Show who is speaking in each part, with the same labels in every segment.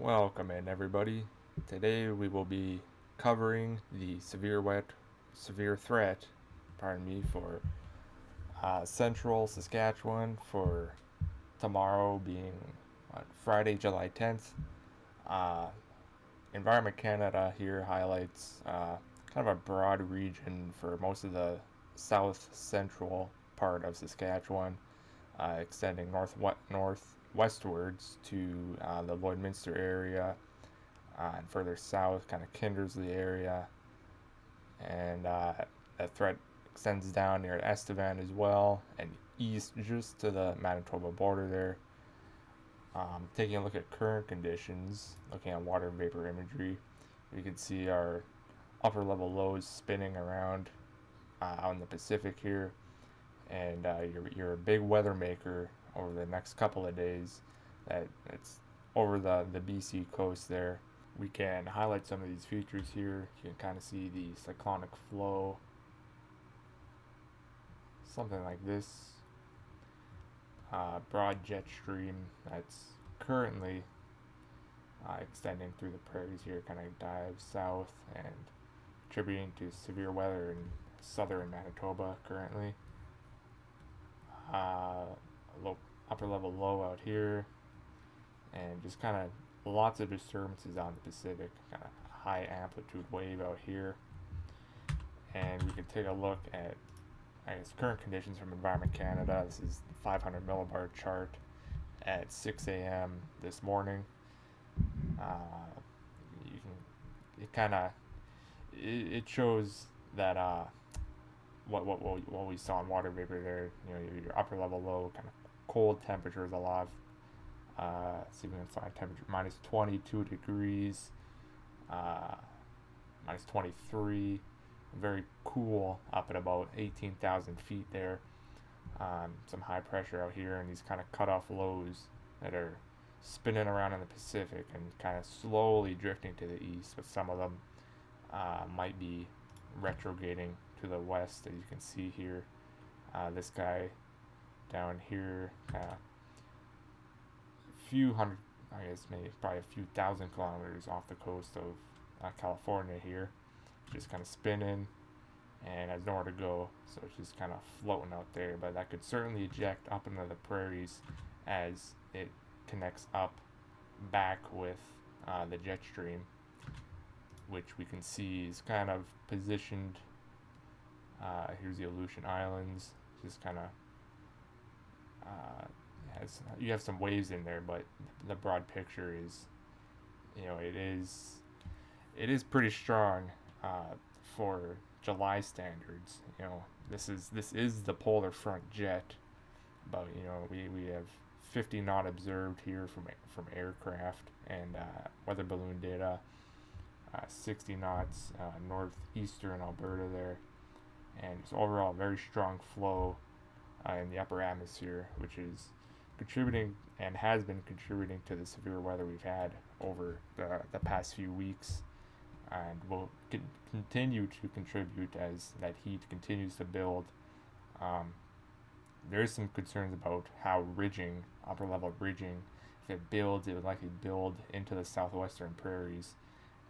Speaker 1: Welcome in, everybody. Today we will be covering the severe threat, pardon me, for central Saskatchewan for tomorrow being Friday, July 10th. Uh, Environment Canada here highlights kind of a broad region for most of the south central part of Saskatchewan, extending northwestwards to the Lloydminster area, and further south, kind of Kindersley area, and that threat extends down near Estevan as well, and east just to the Manitoba border there. Taking a look at current conditions, looking at water vapor imagery, we can see our upper level lows spinning around out in the Pacific here, and you're a big weather maker over the next couple of days. That's over the BC coast there. We can highlight some of these features here. You can kind of see the cyclonic flow, something like this. Broad jet stream that's currently extending through the prairies here, kind of dives south and contributing to severe weather in southern Manitoba currently. Low, upper level low out here, and just kind of lots of disturbances on the Pacific, kind of high amplitude wave out here. And we can take a look at, I guess, current conditions from Environment Canada. This is the 500 millibar chart at 6 a.m. this morning. You can, it kind of, it shows that what we saw in water vapor there. You know, your upper level low, kind of cold temperatures, a lot of see if we can find temperature minus 22 degrees, minus 23, very cool up at about 18,000 feet there. Some high pressure out here, and these kind of cut off lows that are spinning around in the Pacific and kind of slowly drifting to the east, but some of them might be retrograding to the west, as you can see here. This guy down here, a few hundred, I guess maybe probably a few thousand kilometers off the coast of California here, just kind of spinning and has nowhere to go, so it's just kind of floating out there. But that could certainly eject up into the prairies as it connects up back with the jet stream, which we can see is kind of positioned. Here's the Aleutian Islands, just kind of has, you have some waves in there, but the broad picture is, you know, it is pretty strong for July standards. You know, this is the polar front jet, but you know, we have 50 knot observed here from aircraft and weather balloon data. 60 knots northeastern Alberta there, and it's overall very strong flow in the upper atmosphere, which is contributing and has been contributing to the severe weather we've had over the past few weeks, and will continue to contribute as that heat continues to build. There is some concerns about how ridging, upper level ridging, if it builds, it would likely build into the southwestern prairies,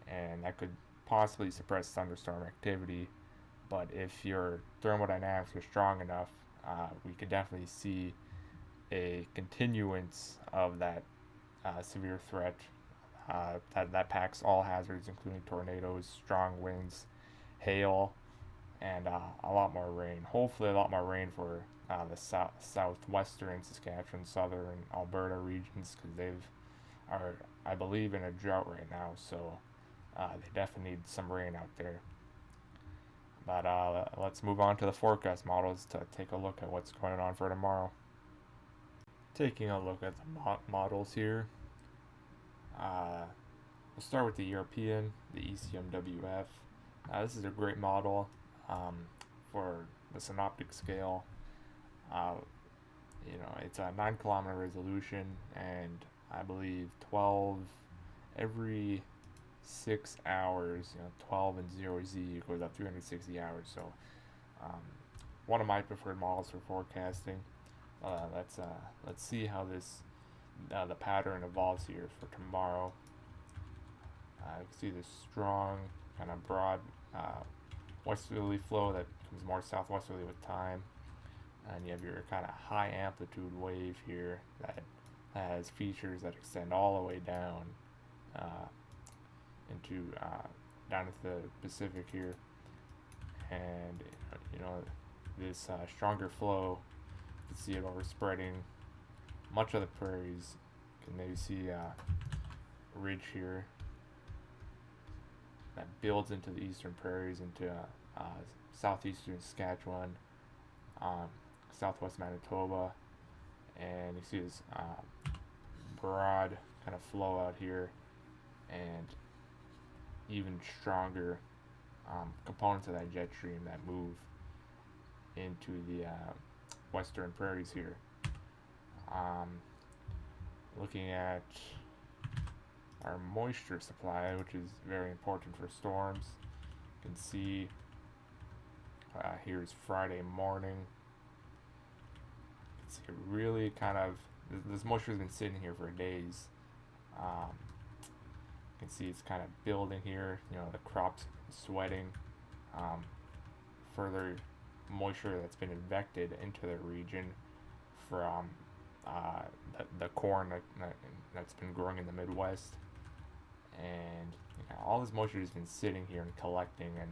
Speaker 1: and that could possibly suppress thunderstorm activity. But if your thermodynamics are strong enough, we could definitely see a continuance of that severe threat that packs all hazards, including tornadoes, strong winds, hail, and a lot more rain. Hopefully, a lot more rain for the southwestern Saskatchewan, southern Alberta regions, because are, I believe, in a drought right now. So they definitely need some rain out there. But let's move on to the forecast models to take a look at what's going on for tomorrow. Taking a look at the models here. We'll start with the European, the ECMWF. This is a great model for the synoptic scale. You know, it's a 9-kilometer resolution, and I believe 12 every 6 hours. You know, 12 and 0Z goes up 360 hours. So one of my preferred models for forecasting. Let's see how this the pattern evolves here for tomorrow. You can see this strong, kind of broad westerly flow that becomes more southwesterly with time. And you have your kind of high amplitude wave here that has features that extend all the way down uh, into down into the Pacific here. And this stronger flow, you can see it overspreading much of the prairies. You can maybe see a ridge here that builds into the eastern prairies, into southeastern Saskatchewan, um, southwest Manitoba, and you see this broad kind of flow out here, and even stronger components of that jet stream that move into the western prairies here. Um, Looking at our moisture supply, which is very important for storms, you can see here's Friday morning. You can see it really kind of, this moisture has been sitting here for days. You can see it's kind of building here. The crops sweating. Further moisture that's been invected into the region from the corn that's been growing in the Midwest, and all this moisture has been sitting here and collecting, and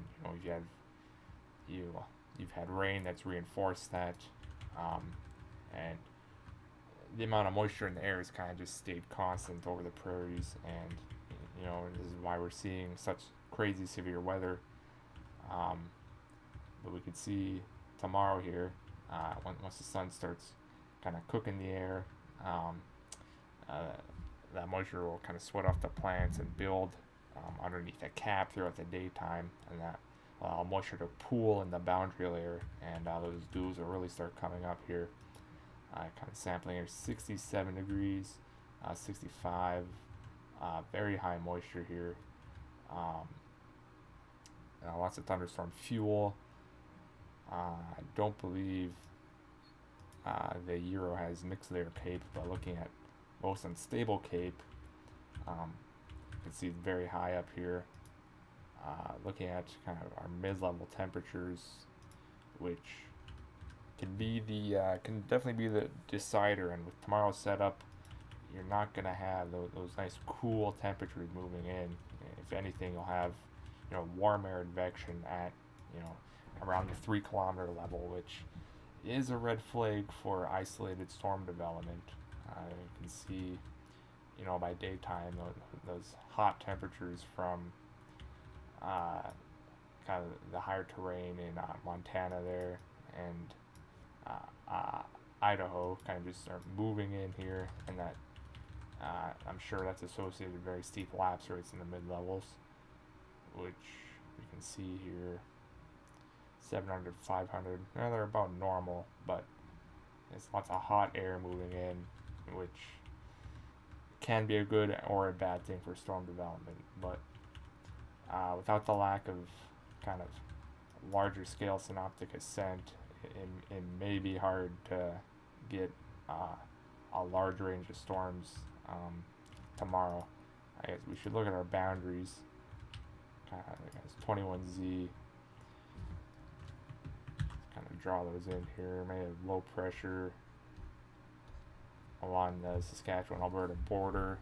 Speaker 1: you've had rain that's reinforced that, and the amount of moisture in the air has kind of just stayed constant over the prairies, and this is why we're seeing such crazy severe weather. But we could see tomorrow here, once the sun starts kind of cooking the air, that moisture will kind of sweat off the plants and build underneath a cap throughout the daytime, and that allow moisture to pool in the boundary layer, and those dews will really start coming up here. Kind of sampling here, 67 degrees, 65, very high moisture here. Lots of thunderstorm fuel. I don't believe the Euro has mixed layer CAPE, but looking at most unstable CAPE, you can see it's very high up here. Looking at kind of our mid-level temperatures, which can definitely be the decider. And with tomorrow's setup, you're not going to have those nice cool temperatures moving in. If anything, you'll have warm air advection at around the 3 kilometer level, which is a red flag for isolated storm development. You can see by daytime those hot temperatures from kind of the higher terrain in Montana there, and Idaho kind of just start moving in here, and that I'm sure that's associated with very steep lapse rates in the mid-levels, which we can see here, 700, 500. They're about normal, but there's lots of hot air moving in, which can be a good or a bad thing for storm development. But without the lack of kind of larger scale synoptic ascent, it may be hard to get a large range of storms tomorrow. I guess we should look at our boundaries. I guess 21Z. Kind of draw those in here. May have low pressure along the Saskatchewan-Alberta border,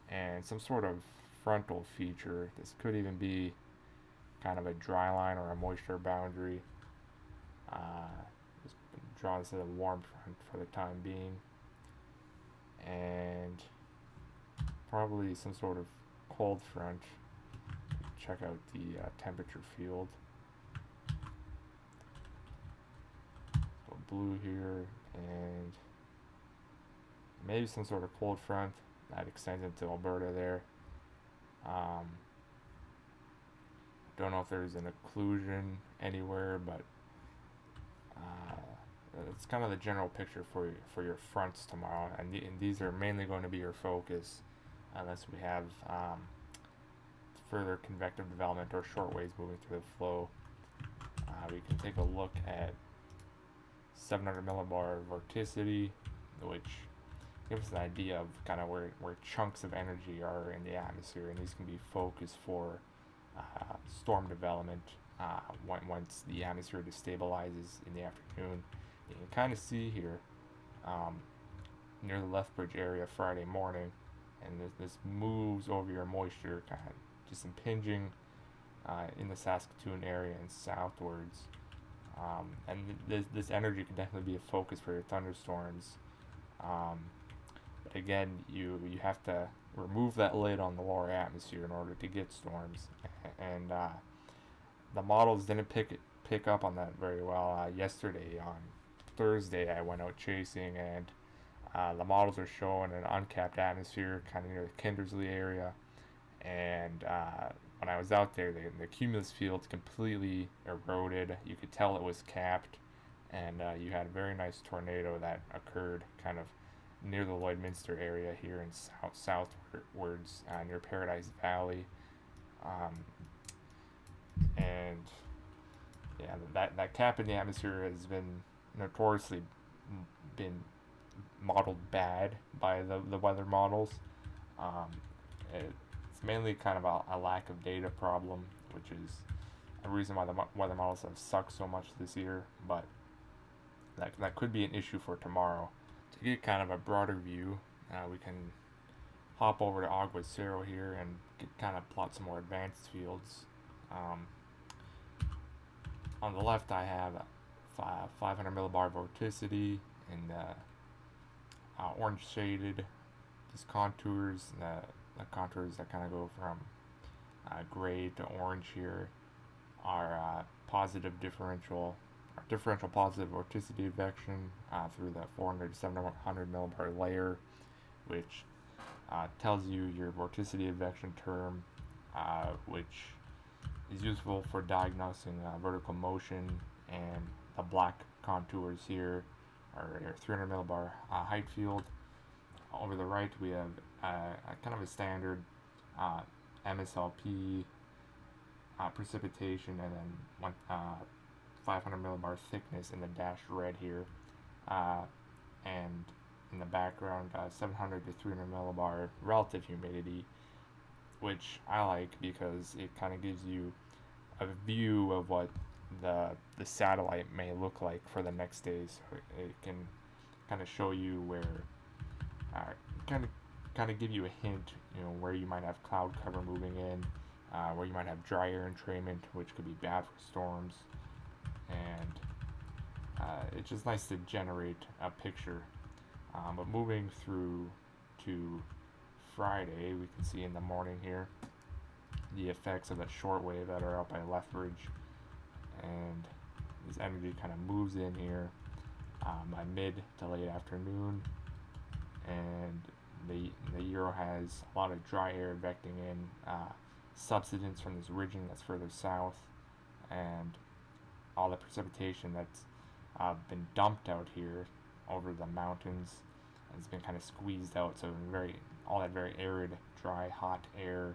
Speaker 1: and some sort of frontal feature. This could even be kind of a dry line or a moisture boundary. Just draw this as a warm front for the time being, and probably some sort of cold front. Check out the temperature field. So blue here, and maybe some sort of cold front that extends into Alberta there. Don't know if there's an occlusion anywhere, but it's kind of the general picture for your fronts tomorrow, and these are mainly going to be your focus, unless we have further convective development or short waves moving through the flow. We can take a look at 700 millibar vorticity, which give us an idea of kind of where chunks of energy are in the atmosphere, and these can be focused for storm development once the atmosphere destabilizes in the afternoon. You can kind of see here um, near the Lethbridge area Friday morning, and this moves over your moisture, kind of just impinging in the Saskatoon area and southwards. And this energy can definitely be a focus for your thunderstorms. Um, but again, you have to remove that lid on the lower atmosphere in order to get storms. And the models didn't pick up on that very well. Yesterday on Thursday, I went out chasing, and the models are showing an uncapped atmosphere kind of near the Kindersley area. And when I was out there, the cumulus field completely eroded. You could tell it was capped, and you had a very nice tornado that occurred kind of near the Lloydminster area here in southwards near Paradise Valley. Um, and yeah, that cap in the atmosphere has been notoriously been modeled bad by the weather models. Um, it's mainly kind of a lack of data problem, which is a reason why the weather models have sucked so much this year. But that could be an issue for tomorrow. To get kind of a broader view, we can hop over to Aguacero here and kind of plot some more advanced fields. On the left, I have 500 millibar vorticity in the orange shaded. These contours, the contours that kind of go from gray to orange here, are differential positive vorticity advection through the 400 to 700 millibar layer, which tells you your vorticity advection term, which is useful for diagnosing vertical motion. And the black contours here are 300 millibar height field. Over the right, we have kind of a standard MSLP precipitation, and then 500 millibar thickness in the dashed red here, and in the background 700 to 300 millibar relative humidity, which I like because it kind of gives you a view of what the satellite may look like for the next day. So it can kind of show you where kind of give you a hint, where you might have cloud cover moving in, where you might have dry air entrainment, which could be bad for storms. And it's just nice to generate a picture. But moving through to Friday, we can see in the morning here the effects of that shortwave that are out by Lethbridge, and this energy kind of moves in here by mid to late afternoon, and the Euro has a lot of dry air vecting in subsidence from this ridging that's further south, and all the precipitation that's been dumped out here over the mountains has been kind of squeezed out. So all that very arid, dry, hot air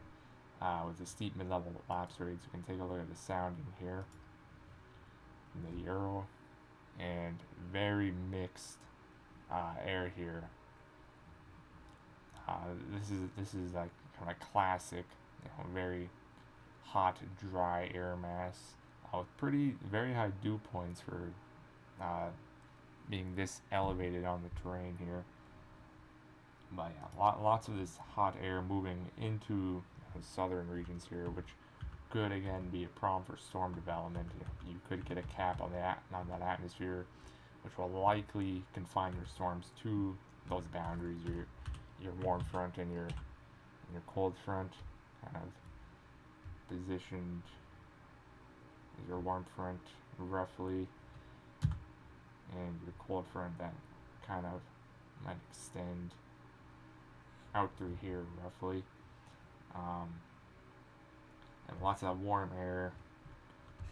Speaker 1: with the steep mid-level lapse rates. You can take a look at the sounding here in the Euro, and very mixed air here. This is like kind of classic, very hot, dry air mass with very high dew points for being this elevated on the terrain here. But yeah, lots of this hot air moving into the southern regions here, which could again be a problem for storm development. You could get a cap on that atmosphere, which will likely confine your storms to those boundaries. Your warm front and your cold front, kind of positioned as your warm front roughly, and your cold front that kind of might extend out through here roughly. And lots of warm air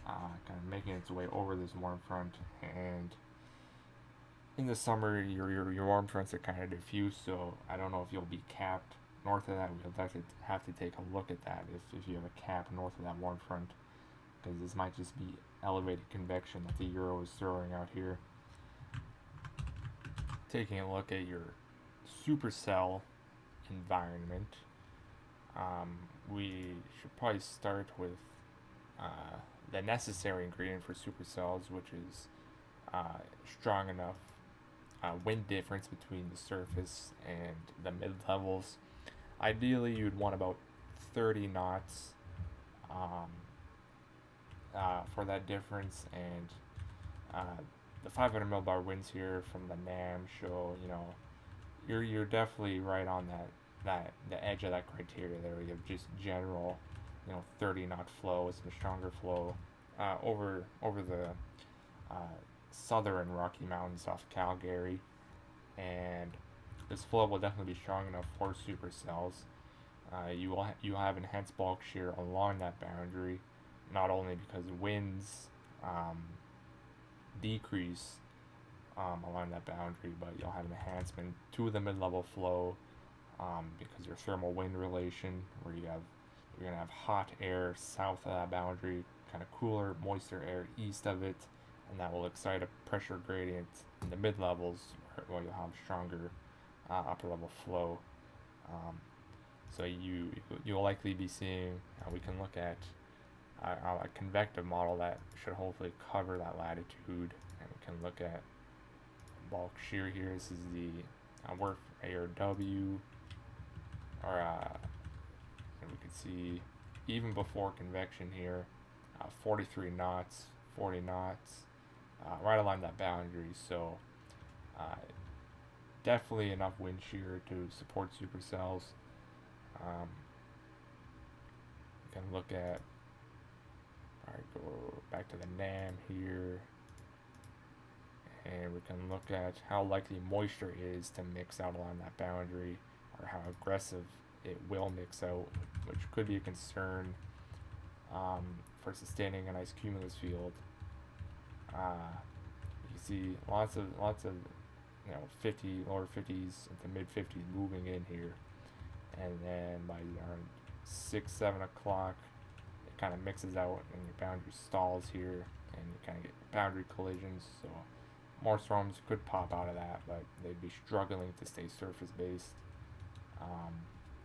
Speaker 1: kind of making its way over this warm front. And in the summer, your warm fronts are kind of diffuse, so I don't know if you'll be capped north of that. We'll have to take a look at that if you have a cap north of that warm front, because this might just be elevated convection that the Euro is throwing out here. Taking a look at your supercell environment, um, we should probably start with uh, the necessary ingredient for supercells, which is strong enough wind difference between the surface and the mid levels. Ideally, you'd want about 30 knots um, for that difference, and the 500 millbar winds here from the NAM show, you're definitely right on that the edge of that criteria there. You have just general, 30 knot flow with some stronger flow over the uh, southern Rocky Mountains off Calgary, and this flow will definitely be strong enough for supercells. You have enhanced bulk shear along that boundary, not only because winds um, decrease along that boundary, but you'll have an enhancement to the mid-level flow because your thermal wind relation, where you're gonna have hot air south of that boundary, kind of cooler, moister air east of it, and that will excite a pressure gradient in the mid levels, where you'll have stronger upper level flow. Um, so you'll likely be seeing. We can look at a convective model that should hopefully cover that latitude, and we can look at bulk shear here. This is the work ARW, or and we can see even before convection here, 43 knots, 40 knots, right along that boundary. So definitely enough wind shear to support supercells. We can look at, alright, go back to the NAM here, and we can look at how likely moisture is to mix out along that boundary, or how aggressive it will mix out, which could be a concern for sustaining a nice cumulus field. You see lots of 50 lower 50s into mid 50s moving in here, and then by around 6-7 o'clock it kind of mixes out and your boundary stalls here, and you kind of get boundary collisions. So more storms could pop out of that, but they'd be struggling to stay surface based.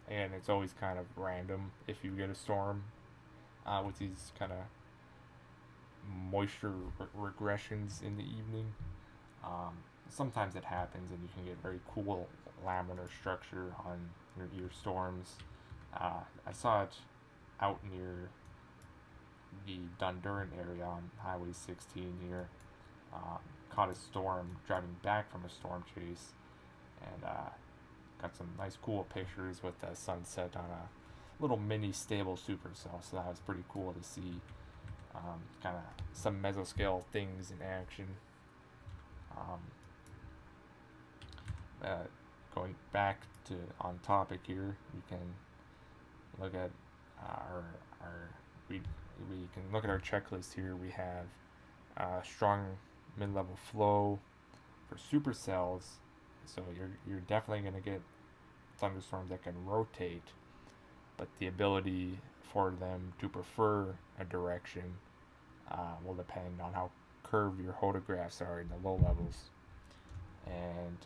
Speaker 1: And it's always kind of random if you get a storm with these kind of moisture regressions in the evening. Sometimes it happens, and you can get very cool laminar structure on your storms. I saw it out near the Dundurn area on Highway 16 here. Caught a storm driving back from a storm chase, and got some nice cool pictures with the sunset on a little mini stable supercell. So that was pretty cool to see. Kind of some mesoscale things in action. Going back to on topic here, we can look at we can look at our checklist here. We have strong mid-level flow for supercells, so you're definitely going to get thunderstorms that can rotate, but the ability for them to prefer a direction will depend on how curved your photographs are in the low levels. And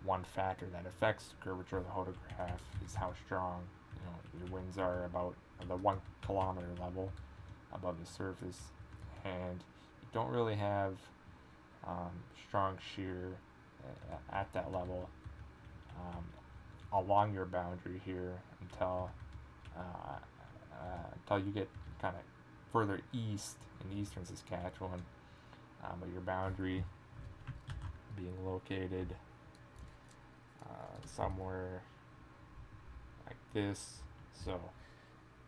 Speaker 1: one factor that affects the curvature of the photograph is how strong your winds are about the 1 kilometer level above the surface, and you don't really have strong shear at that level along your boundary here until you get kind of further east in eastern Saskatchewan, but your boundary being located somewhere like this. So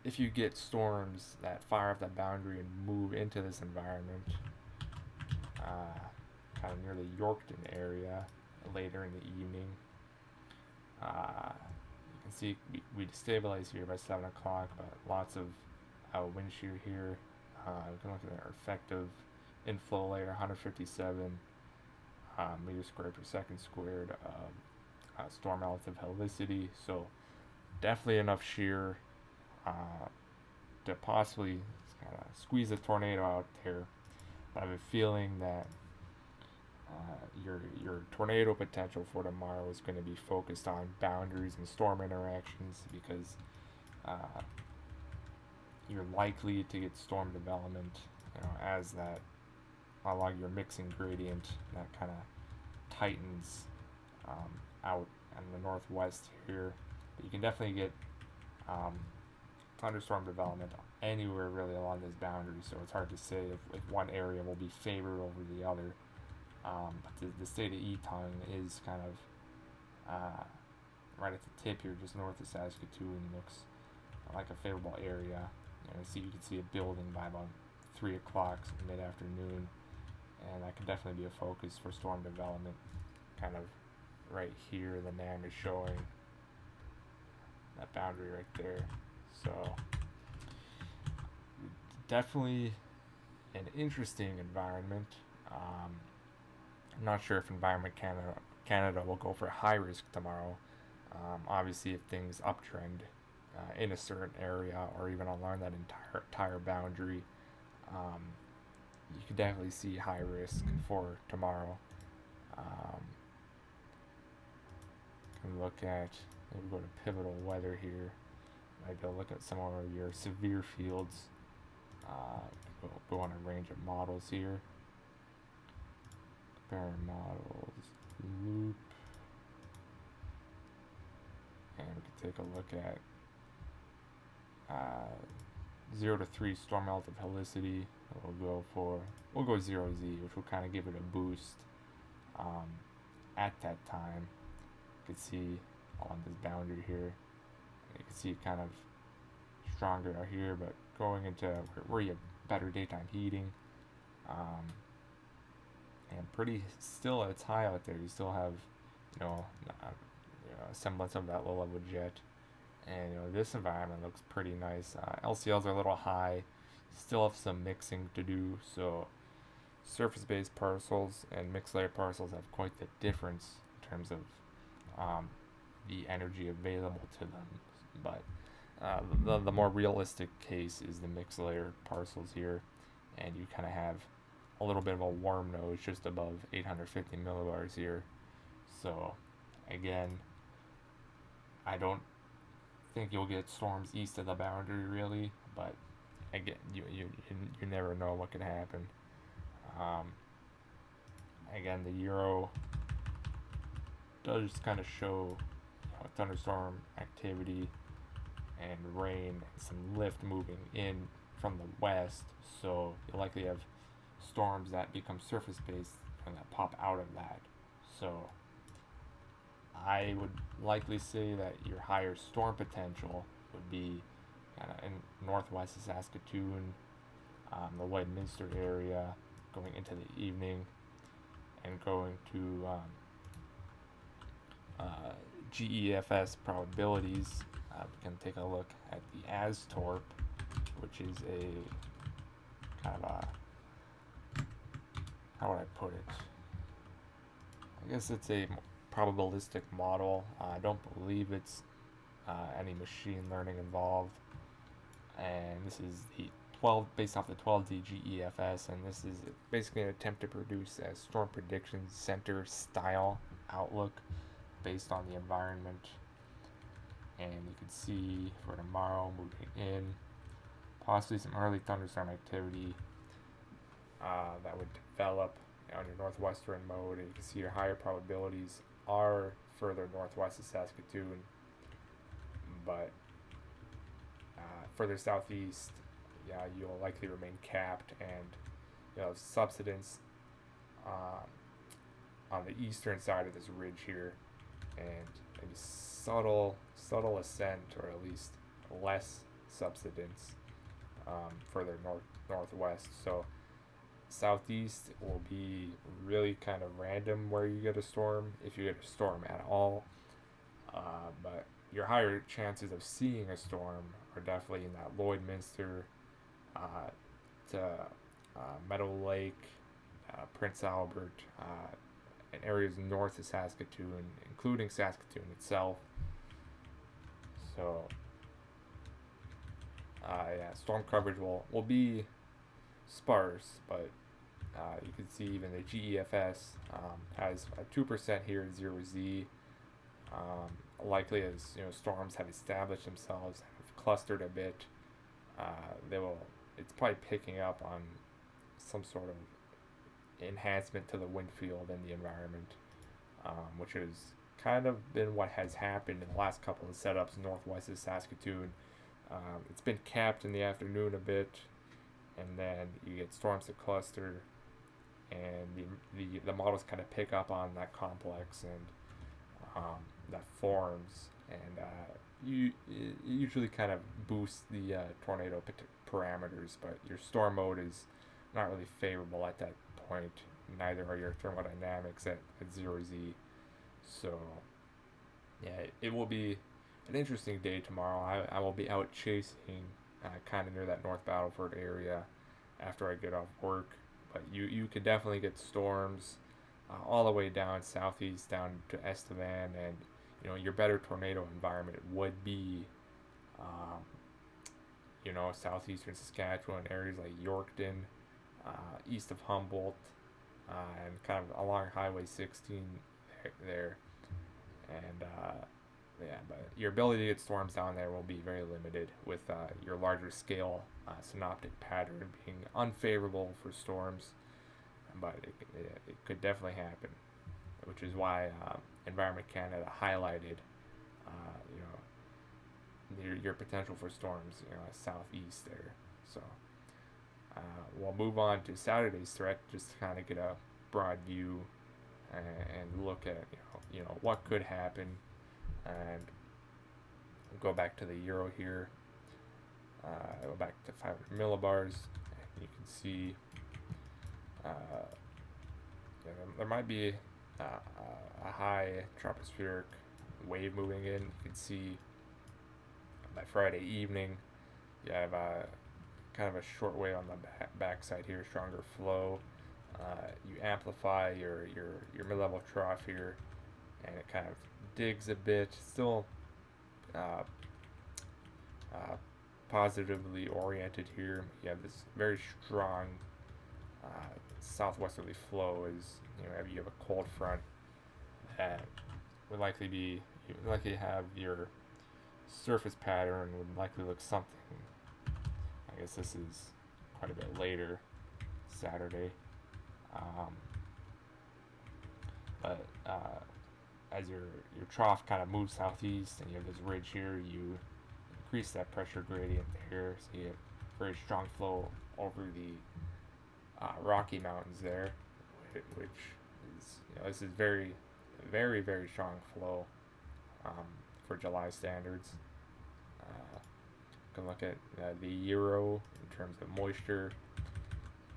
Speaker 1: if you get storms that fire off that boundary and move into this environment, kind of near the Yorkton area later in the evening, you can see we destabilize here by 7 o'clock, but lots of wind shear here. We can look at our effective inflow layer, 157 meters squared per second squared of storm relative helicity. So definitely enough shear to possibly kind of squeeze a tornado out there. But I have a feeling that Your tornado potential for tomorrow is going to be focused on boundaries and storm interactions because uh, you're likely to get storm development, as that along your mixing gradient that kind of tightens out in the northwest here. But you can definitely get um, thunderstorm development anywhere really along this boundary, so it's hard to say if one area will be favored over the other. But the state of Eton is kind of right at the tip here, just north of Saskatoon. Looks like a favorable area. You can see a building by about 3 o'clock mid afternoon, and that could definitely be a focus for storm development. Kind of right here, the NAM is showing that boundary right there. So definitely an interesting environment. I'm not sure if Environment Canada will go for high risk tomorrow. Obviously, if things uptrend in a certain area or even along that entire boundary, um, you could definitely see high risk for tomorrow. Um, can look at, maybe go to pivotal weather here. Maybe I'll look at some of your severe fields. Go on a range of models here. Compare models, loop, and we can take a look at 0 to 3 storm relative helicity. We'll go 0Z, which will kind of give it a boost at that time. You can see on this boundary here, you can see it kind of stronger out here, but going into where you have better daytime heating, and pretty still at its high out there, you still have a semblance of that low level jet. And this environment looks pretty nice. LCLs are a little high, still have some mixing to do, so surface-based parcels and mixed layer parcels have quite the difference in terms of the energy available to them. But the more realistic case is the mixed layer parcels here, and you kind of have a little bit of a warm nose just above 850 millibars here. So again, I don't think you'll get storms east of the boundary really, but again, you never know what could happen. Again, the Euro does kind of show thunderstorm activity and rain and some lift moving in from the west, so you'll likely have storms that become surface based and that pop out of that. So I would likely say that your higher storm potential would be kind of in northwest of Saskatoon, the Lloydminster area, going into the evening, and going to GEFS probabilities. We can take a look at the ASTORP, which is a kind of a, how would I put it? I guess it's a probabilistic model. I don't believe it's any machine learning involved. And this is the 12 based off the 12D GEFS, and this is basically an attempt to produce a storm prediction center style outlook based on the environment. And you can see for tomorrow moving in, possibly some early thunderstorm activity that would develop on your northwestern mode, and you can see your higher probabilities are further northwest of Saskatoon, but further southeast, you'll likely remain capped, and subsidence on the eastern side of this ridge here, and maybe subtle ascent, or at least less subsidence further northwest. So southeast will be really kind of random where you get a storm, if you get a storm at all. But your higher chances of seeing a storm are definitely in that Lloydminster to Meadow Lake, Prince Albert, and areas north of Saskatoon, including Saskatoon itself. So storm coverage will be sparse, but You can see even the GEFS has a 2% here at 0Z. Likely as storms have established themselves, have clustered a bit, they will. It's probably picking up on some sort of enhancement to the wind field in the environment, which has kind of been what has happened in the last couple of setups northwest of Saskatoon. It's been capped in the afternoon a bit, and then you get storms to cluster, and the models kind of pick up on that complex and that forms, and it usually kind of boosts the tornado parameters, but your storm mode is not really favorable at that point. Neither are your thermodynamics at 0Z. So, yeah, it will be an interesting day tomorrow. I will be out chasing kind of near that North Battleford area after I get off work. But you could definitely get storms all the way down southeast down to Estevan, and your better tornado environment would be southeastern Saskatchewan, areas like Yorkton, east of Humboldt, and kind of along Highway 16 there. And yeah, but your ability to get storms down there will be very limited, with your larger scale synoptic pattern being unfavorable for storms. But it could definitely happen, which is why Environment Canada highlighted, your potential for storms, southeast there. So we'll move on to Saturday's threat, just to kind of get a broad view and look at what could happen, and go back to the euro here. Go back to 500 millibars, and you can see there might be a high tropospheric wave moving in. You can see by Friday evening you have kind of a short wave on the backside here, stronger flow. You amplify your mid-level trough here, and it kind of digs a bit, still positively oriented here. You have this very strong southwesterly flow, as you have a cold front that would likely have your surface pattern would likely look something. I guess this is quite a bit later, Saturday. But as your trough kind of moves southeast, and you have this ridge here, you increase that pressure gradient there, so you have very strong flow over the Rocky Mountains there, which is this is very, very, very strong flow for July standards. You can look at the euro in terms of moisture,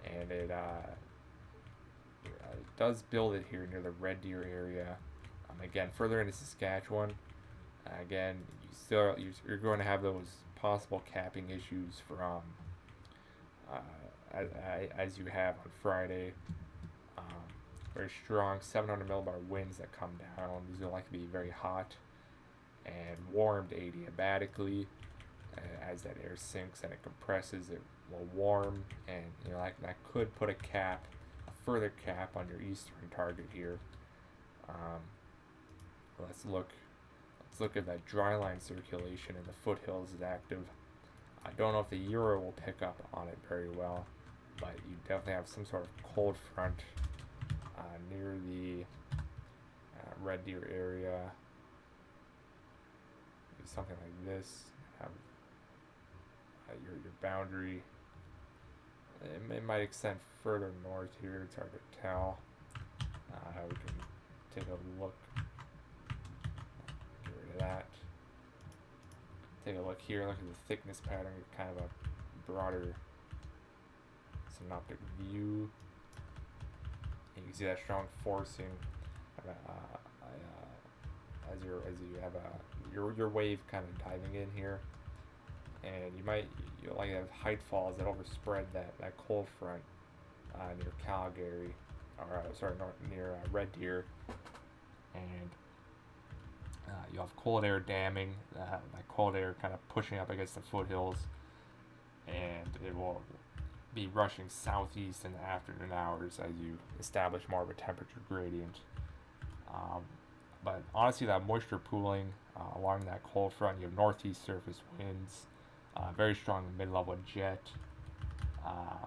Speaker 1: and it does build it here near the Red Deer area. Again, further into Saskatchewan, again, you're going to have those possible capping issues from as you have on Friday. Very strong 700 millibar winds that come down. These are likely to be very hot and warmed adiabatically. As that air sinks and it compresses, it will warm, and that could put a further cap on your eastern target here. Let's look at that dry line circulation in the foothills is active. I don't know if the euro will pick up on it very well, but you definitely have some sort of cold front near the Red Deer area. Something like this. Have your boundary. It might extend further north here. It's hard to tell. We can take a look. Get rid of that. Take a look here. Look at the thickness pattern. Kind of a broader synoptic view. And you can see that strong forcing. As you have your wave kind of diving in here, and you'll like have height falls that overspread that cold front near Calgary, or near Red Deer, and you'll have cold air damming, that cold air kind of pushing up against the foothills, and it will be rushing southeast in the afternoon hours as you establish more of a temperature gradient. Um, but honestly, that moisture pooling along that cold front, you have northeast surface winds, very strong mid-level jet. Uh,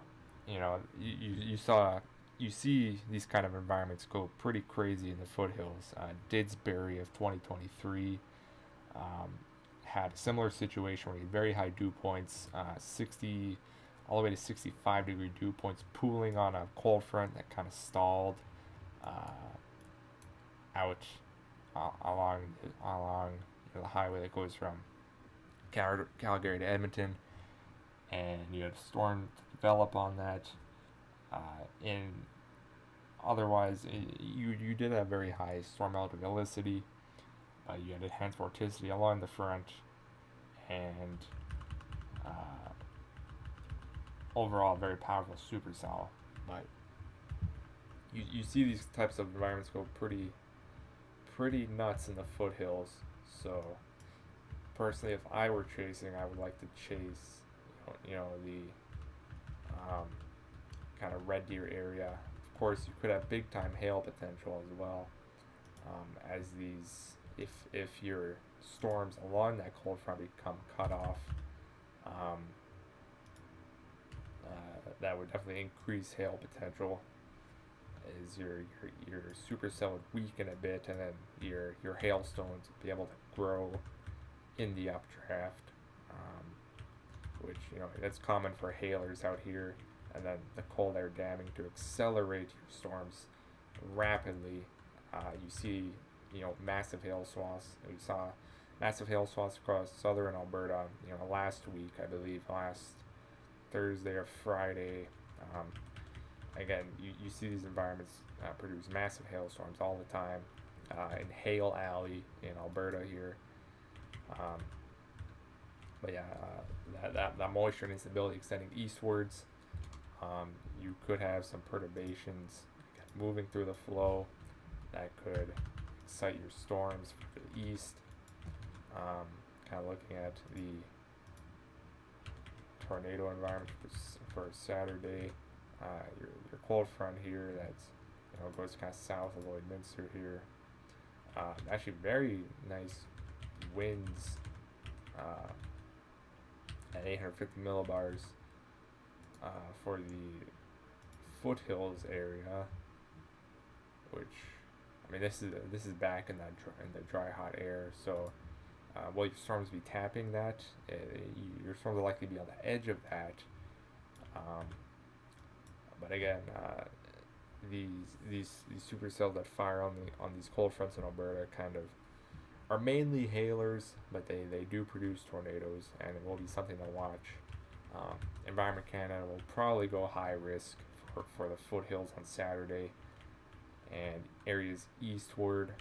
Speaker 1: you see these kind of environments go pretty crazy in the foothills. Didsbury of 2023 um, had a similar situation where he had very high dew points, 60 all the way to 65-degree dew points, pooling on a cold front that kind of stalled uh, out along the highway that goes from Calgary to Edmonton, and you had a storm develop on that. In otherwise, you did have very high storm eligibility. You had enhanced vorticity along the front, and overall very powerful supercell. But you see these types of environments go pretty nuts in the foothills. So personally, if I were chasing, I would like to chase the kind of Red Deer area. Of course, you could have big time hail potential as well, as these if your storms along that cold front become cut off. Um, that would definitely increase hail potential, as your supercell would weaken a bit, and then your hailstones would be able to grow in the updraft, which that's common for hailers out here, and then the cold air damming to accelerate your storms rapidly. You see massive hail swaths. We saw massive hail swaths across southern Alberta. Last week, I believe, last Thursday or Friday. Again, you see these environments produce massive hailstorms all the time in Hail Alley in Alberta here. But yeah, that moisture and instability extending eastwards. You could have some perturbations moving through the flow that could excite your storms to the east. Kind of looking at the tornado environment for Saturday. Your cold front here that's goes kind of south of Lloydminster here. Actually, very nice winds at 850 millibars for the foothills area, which this is back in the dry hot air. So will your storms be tapping that? Your storms will likely be on the edge of that. But again, these supercells that fire on these cold fronts in Alberta kind of are mainly hailers, but they do produce tornadoes, and it will be something to watch. Environment Canada will probably go high risk for the foothills on Saturday and areas eastward.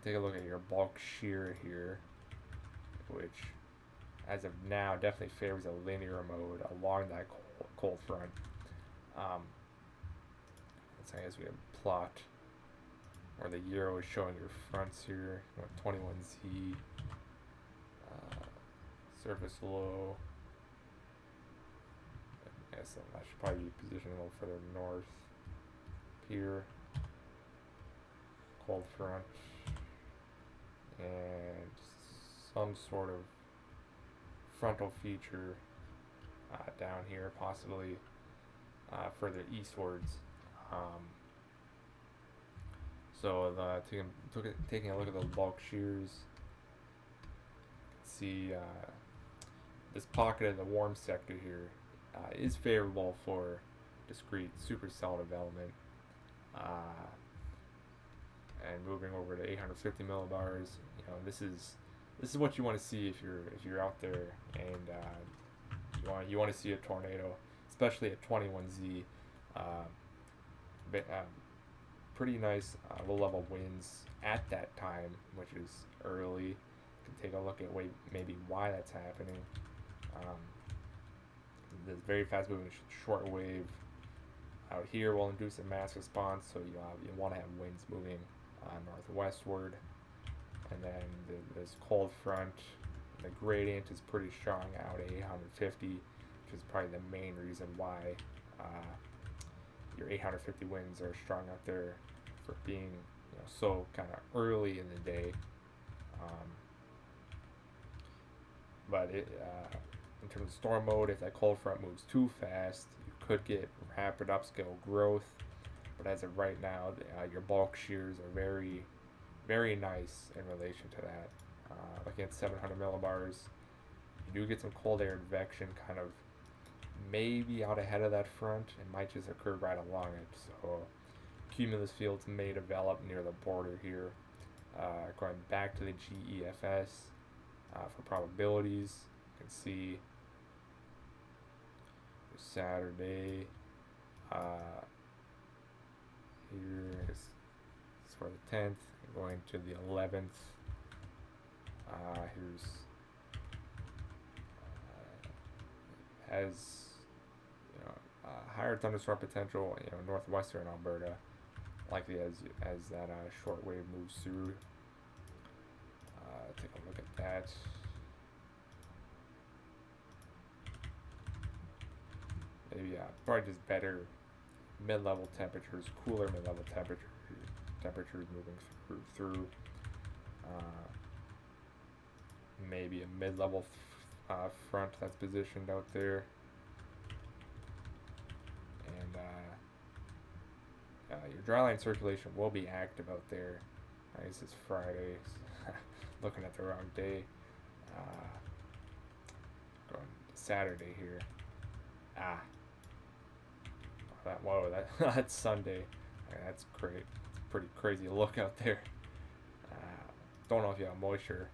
Speaker 1: Take a look at your bulk shear here, which as of now definitely favors a linear mode along that cold front. So I guess we have a plot where the euro is showing your fronts here, 21Z, surface low. I guess I should probably be positioned a little further north here. Cold front and some sort of frontal feature down here, possibly further eastwards. So taking a look at those bulk shears, see this pocket of the warm sector here is favorable for discrete supercell development. And moving over to 850 millibars, this is what you want to see if you're out there and you want to see a tornado, especially at 21Z. Pretty nice low level winds at that time, which is early. You can take a look at maybe why that's happening. This very fast moving short wave out here will induce a mass response, so you want to have winds moving northwestward, and then this cold front, the gradient is pretty strong out at 850, which is probably the main reason why your 850 winds are strong out there for being so kind of early in the day. Um, but in terms of storm mode, if that cold front moves too fast, you could get rapid upscale growth. But as of right now, your bulk shears are very, very nice in relation to that. Looking at 700 millibars, you do get some cold air advection kind of maybe out ahead of that front. It might just occur right along it. So cumulus fields may develop near the border here. Going back to the GEFS for probabilities, you can see for Saturday here is for the 10th, going to the 11th. Here's has higher thunderstorm potential, northwestern Alberta, likely as that short wave moves through. Take a look at that. Maybe probably just better mid-level temperatures, cooler mid-level temperatures moving through. Maybe a mid-level front that's positioned out there, and your dryline circulation will be active out there. This is Friday. Looking at the wrong day. Going to Saturday here. That's Sunday. That's great. It's a pretty crazy look out there. Don't know if you have moisture.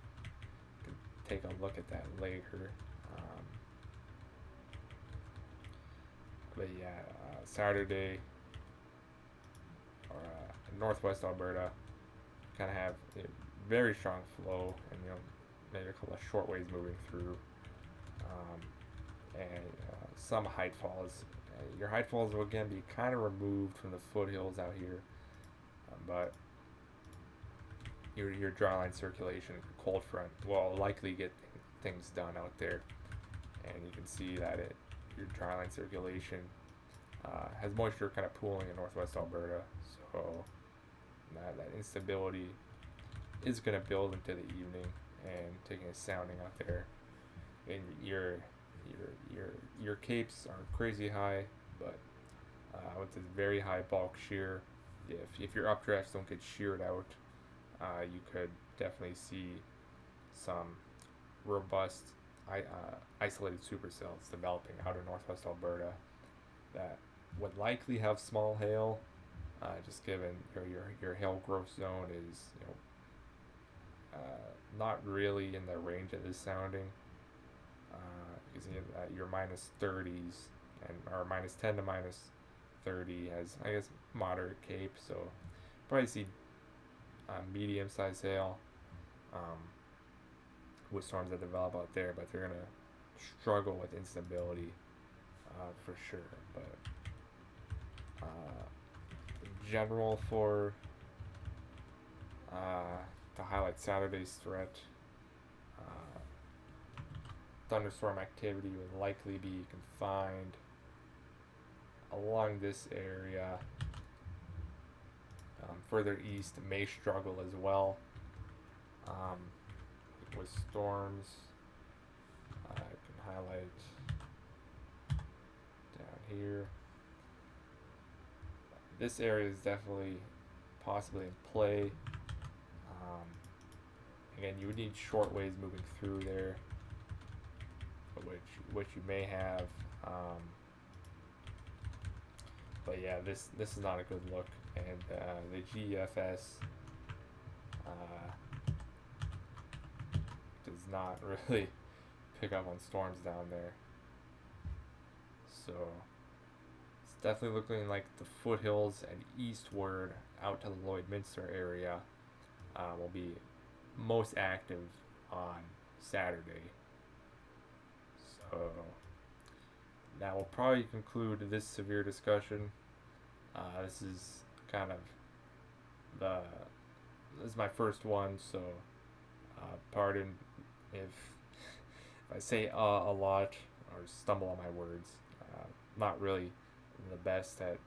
Speaker 1: You can take a look at that later. But yeah, Saturday or northwest Alberta kind of have very strong flow, and maybe a couple of short waves moving through, and some height falls. Your height falls will again be kind of removed from the foothills out here, but your dryline circulation, cold front will likely get things done out there, and you can see that your dryline circulation has moisture kind of pooling in northwest Alberta, so that instability is going to build into the evening and taking a sounding out there. And your capes are crazy high, but with this very high bulk shear, if your updrafts don't get sheared out, you could definitely see some robust isolated supercells developing out of northwest Alberta that would likely have small hail, just given your hail growth zone is not really in the range of this sounding. Because your minus 30s or minus 10 to minus 30 has, I guess, moderate cape, so probably see medium-sized hail with storms that develop out there, but they're gonna struggle with instability for sure. But in general, for to highlight Saturday's threat, thunderstorm activity would likely be confined along this area. Further east may struggle as well with storms. I can highlight down here. This area is definitely possibly in play. Again, you would need short waves moving through there, which you may have. But yeah, this is not a good look, and the GEFS does not really pick up on storms down there. So it's definitely looking like the foothills and eastward out to the Lloydminster area will be most active on Saturday. So that will probably conclude this severe discussion. This is kind of this is my first one, so pardon if I say a lot or stumble on my words. Not really the best at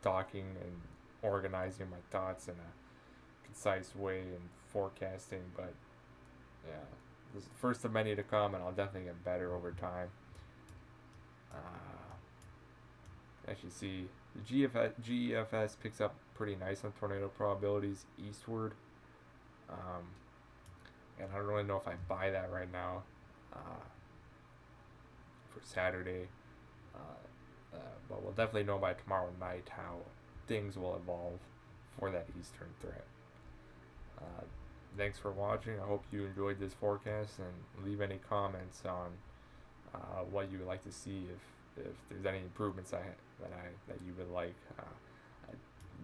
Speaker 1: talking and organizing my thoughts in a concise way and forecasting, but yeah, this is the first of many to come, and I'll definitely get better over time. As you see, the GEFS picks up pretty nice on tornado probabilities eastward. Um, and I don't really know if I buy that right now for Saturday. But we'll definitely know by tomorrow night how things will evolve for that eastern threat. Thanks for watching. I hope you enjoyed this forecast, and leave any comments on what you would like to see, if there's any improvements that you would like. I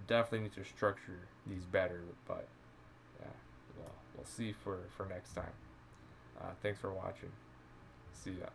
Speaker 1: definitely need to structure these better, but yeah, we'll see for next time. Thanks for watching. See ya.